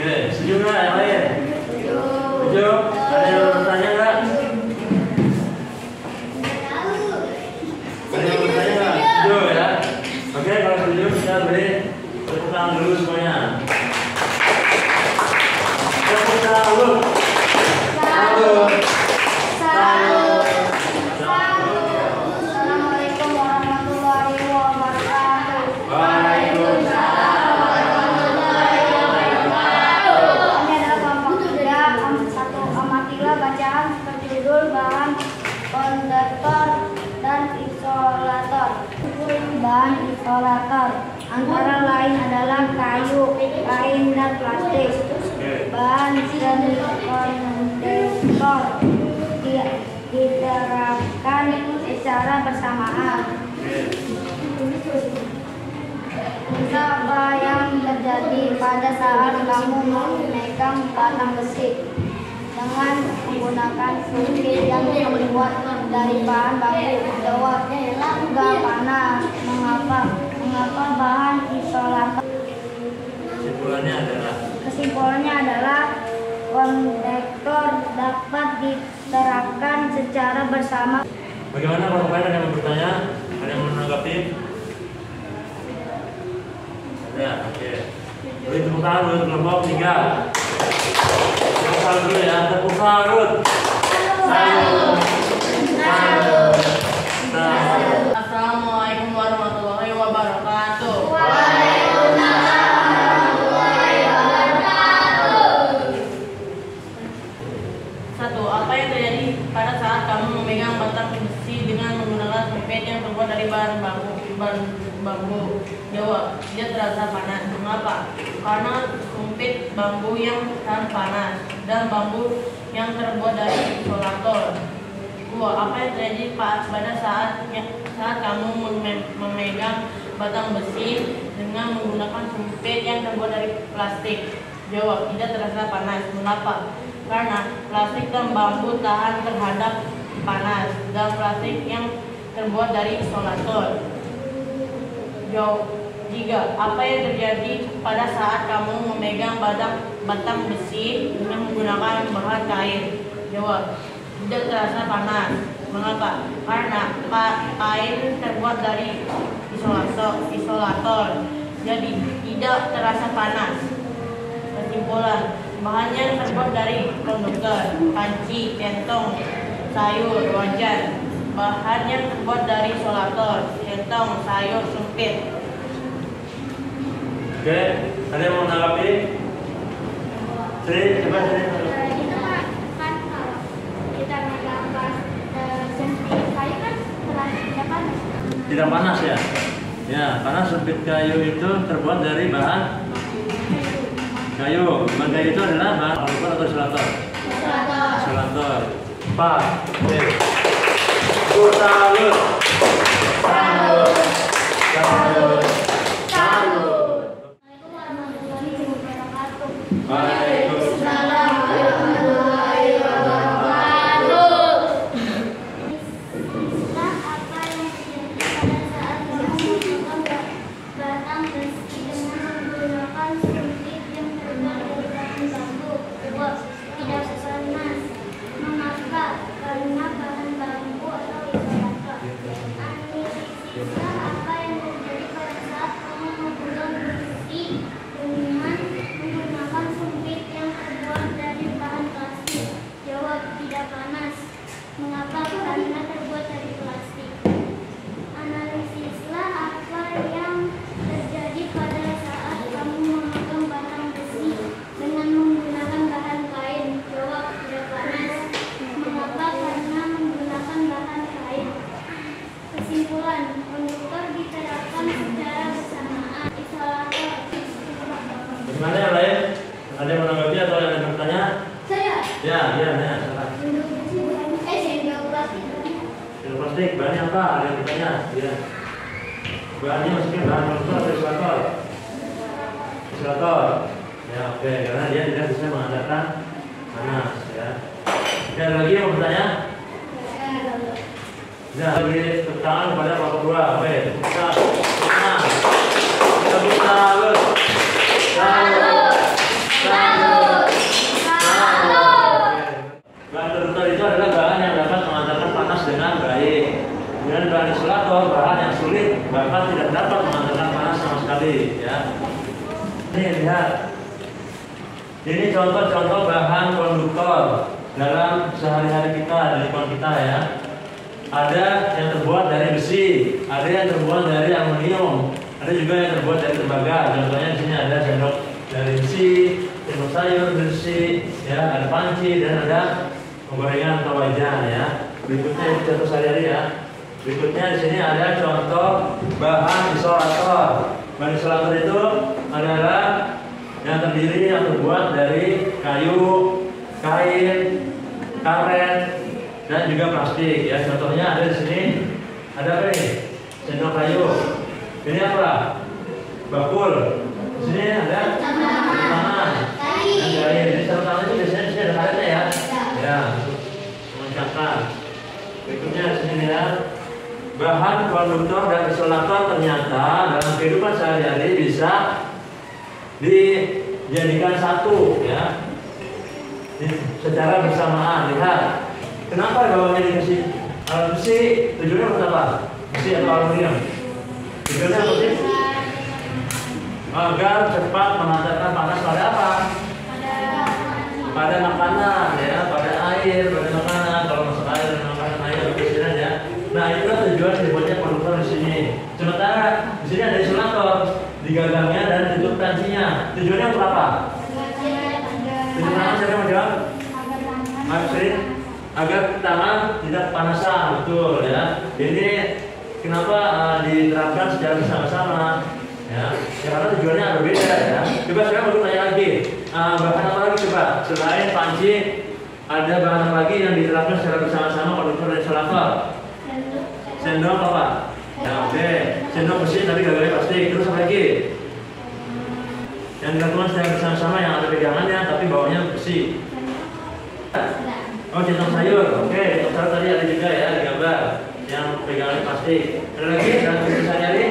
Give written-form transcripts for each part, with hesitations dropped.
Oke, setuju nggak yang lain? Setuju? Ada yang bertanya nggak? Ada yang bertanya nggak? Setuju ya? Oke, kalau setuju kita beri tepuk tangan dulu semuanya. Tepuk tangan dulu. Salut. Salut. Assalamualaikum warahmatullahi wabarakatuh. Waalaikumsalam warahmatullahi wabarakatuh. Ini adalah kelompok 3, satu amatilah bacaan berjudul bahan konduktor dan isolator. Bahan isolator antara lain adalah kayu, kain, dan plastik. Bahan konduktor diterapkan secara bersamaan. Apa yang terjadi pada saat kamu memegang batang besi dengan menggunakan sumpit yang terbuat dari bahan bambu? Jawab, enggak panas. Mengapa? Mengapa bahan isolator? Kesimpulannya adalah konduktor dapat diterapkan secara bersama. Bagaimana kalau kalian ada yang bertanya? Ada yang menanggapi? Ada, oke. Beri tepuk tangan dulu kelompok 3. Tepuk tangan dulu ya, tepuk tangan. Salut. Salut. Salut. Assalamualaikum warahmatullahi wabarakatuh. Satu, apa yang terjadi pada saat kamu memegang batang besi dengan menggunakan sumpit yang terbuat dari bahan bambu? Jawab, tidak terasa panas. Mengapa? Karena sumpit bambu yang tahan panas dan bambu yang terbuat dari isolator. Dua, apa yang terjadi pada saat kamu memegang batang besi dengan menggunakan sumpit yang terbuat dari plastik? Jawab, tidak terasa panas. Mengapa? Karena plastik dan bambu tahan terhadap panas dan plastik yang terbuat dari isolator. Jawab. 3. Apa yang terjadi pada saat kamu memegang batang besi dengan menggunakan bahan kain? Jawab, tidak terasa panas. Mengapa? Karena kain terbuat dari isolator, jadi tidak terasa panas. Kesimpulan, bahannya terbuat dari konduktor, panci, centong, sayur, wajan. Bahannya terbuat dari isolator, centong, sayur, sumpit. Oke, ada yang mau menanggapi? Sri, coba Sri. Kan kalau kita megang sumpit kayu kan tidak panas. Tidak panas ya? Ya, karena sumpit kayu itu terbuat dari bahan kayu. Bahan kayu itu adalah bahan konduktor atau isolator? Isolator. 4. Oke. Salut. Salut. Salut. Waalaikumsalam warahmatullahi wabarakatuh. Apa yang terjadi pada saat kamu memegang batang besi dengan menggunakan sumpit yang terbuat dari bahan bambu? Jawab, tidak panas. Mengapa? Karena bahan bambu atau isolator. Analisislah apa yang terjadi pada saat kamu memegang besi dengan menggunakan sumpit yang terbuat dari bahan plastik. Jawab, tidak panas. Mengapa? Karena terbuat dari plastik. Analisislah apa yang terjadi pada saat kamu memegang batang besi dengan menggunakan bahan kain. Jawab, tidak panas. Mengapa? Karena menggunakan bahan kain. Kesimpulan, konduktor diterapkan secara bersamaan. Isolator. Bagaimana yang lain? Ada yang menanggapi atau ada yang bertanya? Saya. Ya, silakan. Sendok plastik. Sendok plastik, bahannya apa? Ada yang bertanya? Ya. Bahannya maksudnya bahan konduktor atau isolator? Isolator. Ya, oke. Karena dia tidak bisa mengadakan panas, ya. Oke, ada lagi yang mau bertanya? Ya, beri tepuk tangan kepada kelompok 2. Oke, tepuk tangan. Tepuk tangan. Tepuk tangan. Salut. Salut. bahkan tidak dapat mengantarkan panas sama sekali, ya. Ini lihat, ini contoh-contoh bahan konduktor dalam sehari-hari kita, di lingkungan kita, ya. Ada yang terbuat dari besi, ada yang terbuat dari aluminium, ada juga yang terbuat dari tembaga. Contohnya di sini ada sendok dari besi, sendok sayur besi, ya, ada panci dan ada penggorengan atau wajan, ya. Berikutnya ini contoh sehari-hari, ya. Berikutnya di sini ada contoh bahan isolator. Bahan isolator itu adalah yang terdiri yang terbuat dari kayu, kain, karet, dan juga plastik, ya. Contohnya ada di sini, ada apa ini? Sendok kayu. Ini apa? Bakul. Di sini ada tangan. Dan kain. Ini sarung tangan itu biasanya di sini ada karetnya, ya. Ya, mengencangkan. Berikutnya di sini, ya. Bahan konduktor dan isolator ternyata dalam kehidupan sehari-hari bisa dijadikan satu, ya, secara bersamaan. Lihat, kenapa bawahnya dikasih alat besi? Tujuannya untuk apa? Besi atau aluminium? Tujuannya apa sih? Agar cepat mengantarkan panas pada apa? Pada makanan, ya, pada air, pada makanan. Kalau masuk air dan makanan air, biasanya, ya. Nah, itulah tujuan dibuatnya konduktor di sini. Sementara di sini ada isolator di gagangnya dan tutup pancinya. Tujuannya untuk apa? Tujuannya siapa yang menjawab? Agar tangan tidak kepanasan, betul, ya. Ini kenapa diterapkan secara bersama-sama? Ya, karena tujuannya berbeda, ya. Coba sekarang untuk tanya lagi, bahan apa lagi coba? Selain panci, ada bahan apa lagi yang diterapkan secara bersama-sama konduktor dan isolator? Sendok apa? Ya, oke. Sendok besi tapi gagangnya plastik. Terus apa lagi? Yang dilakukan secara bersama-sama yang ada pegangannya tapi bawahnya besi. Oh, centong sayur. Oke, centong sayur tadi ada juga, ya, di gambar yang pegangannya plastik. Ada lagi dalam kehidupan sehari-hari?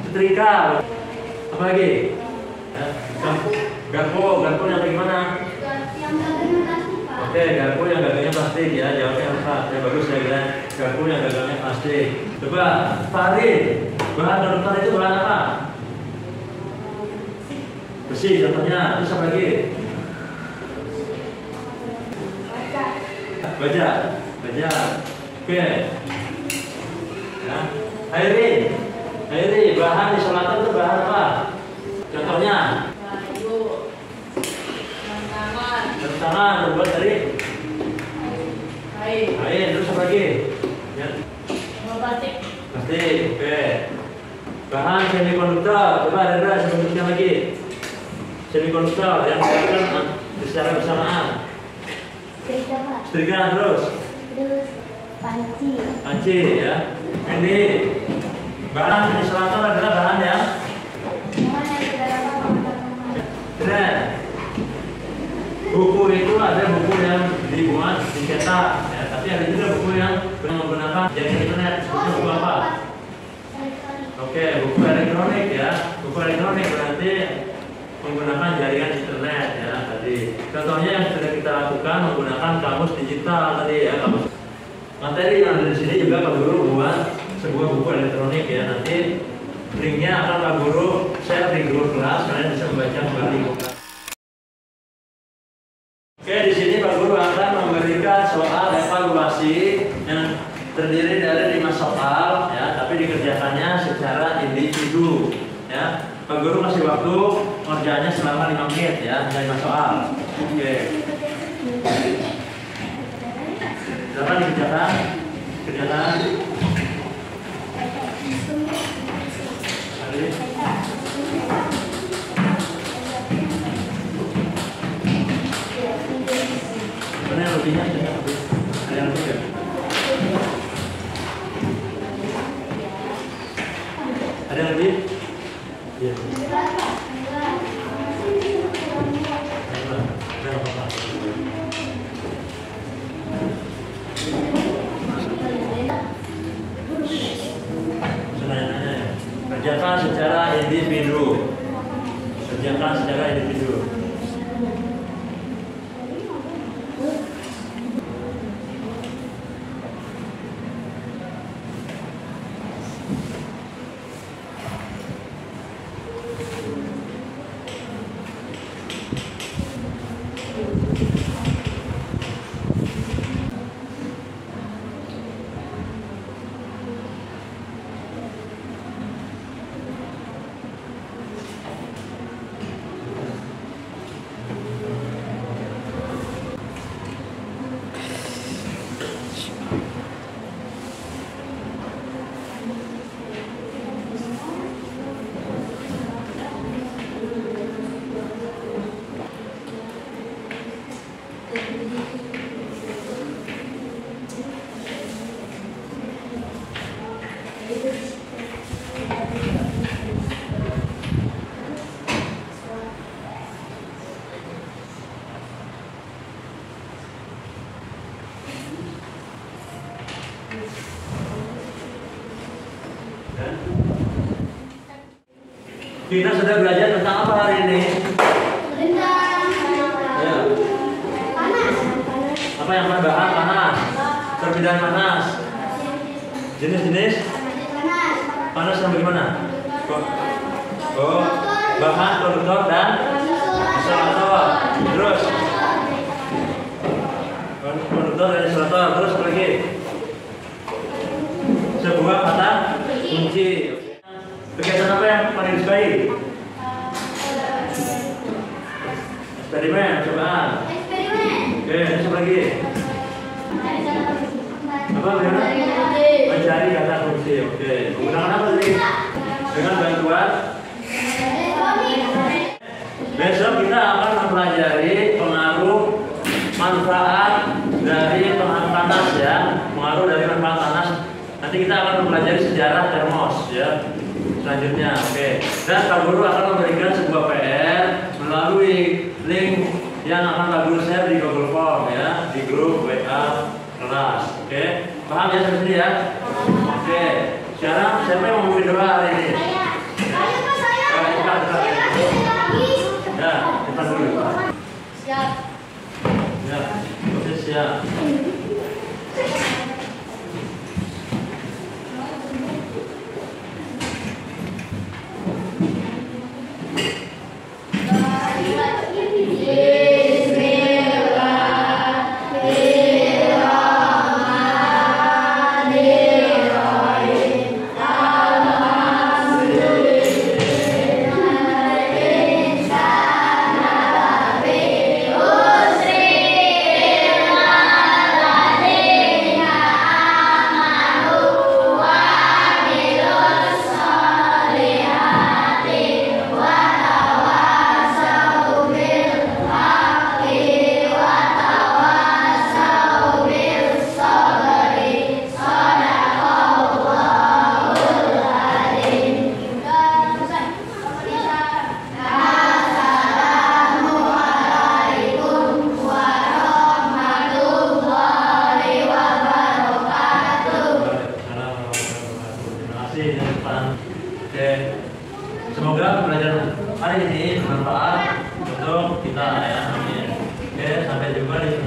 Setrika. Apa lagi? Ya, garpu yang bagaimana? Oke, garpu yang gagangnya plastik, ya. Jawabnya apa? Ya, bagus, ya, kira. Garpu yang gagangnya plastik. Coba, farid. Bahan konduktor itu bahan apa? Besi, contohnya. Terus apa lagi? Baja. Oke. Ya. Airi. Bahan isolator itu bahan apa? Contohnya? Tangan terbuat dari kain. Terus apa lagi? Ya. Plastik. Oke. Bahan semikonduktor. Coba ada sebutnya lagi. Semikonduktor yang dilakukan secara bersamaan. Setrika terus panci, ya. Ini bahan isolator adalah bahan yang keren. Buku itu ada buku yang dibuat dicetak, ya, tapi ada juga buku yang menggunakan jaringan internet. Buku apa? Oke, buku elektronik, ya. Buku elektronik berarti menggunakan jaringan internet, ya, tadi. Contohnya yang sudah kita lakukan menggunakan kamus digital tadi, ya, kamus. Materi yang ada di sini juga Pak Guru buat sebuah buku elektronik, ya. Nanti linknya akan Pak Guru share di grup kelas, kalian bisa membaca kembali. Oke, di sini Pak Guru akan memberikan soal evaluasi yang terdiri dari 5 soal, ya, tapi dikerjakannya secara individu, ya. Pak Guru kasih waktu kerjanya selama 5 menit, ya, 5 soal. Oke. Silakan dikerjakan. Mana yang lebihnya? Ada yang lebih? Ada yang lebih? Iya. Kerjakan secara individu. Kita sudah belajar tentang apa hari ini? Ya. Apa yang berbahas panas? Perbedaan panas. Jenis-jenis panas yang bagaimana? Oh, bahan, konduktor, dan isolator. Terus konduktor dan isolator. Terus apa lagi? Sebuah kata kunci. Kegiatan apa yang paling disukai? Eksperimen, cobaan. Oke, terus apa lagi? Apa bagaimana? Mencari kata kunci. Oke, menggunakan apa tadi? Dengan bantuan. Besok kita akan mempelajari pengaruh manfaat dari pengaruh panas ya, pengaruh dari manfaat panas. Nanti kita akan mempelajari sejarah termos ya. Selanjutnya, oke. Dan Pak Guru akan memberikan sebuah PR melalui link yang akan Pak Guru share di Google Form ya, di grup WA kelas. Oke, paham ya sampai sini ya? Oke. Sekarang siapa yang mau memimpin doa hari ini? Ya, kita dulu. Siap. Ya, oke siap. Semoga pelajaran hari ini bermanfaat untuk kita ya. Amin. Oke, sampai jumpa di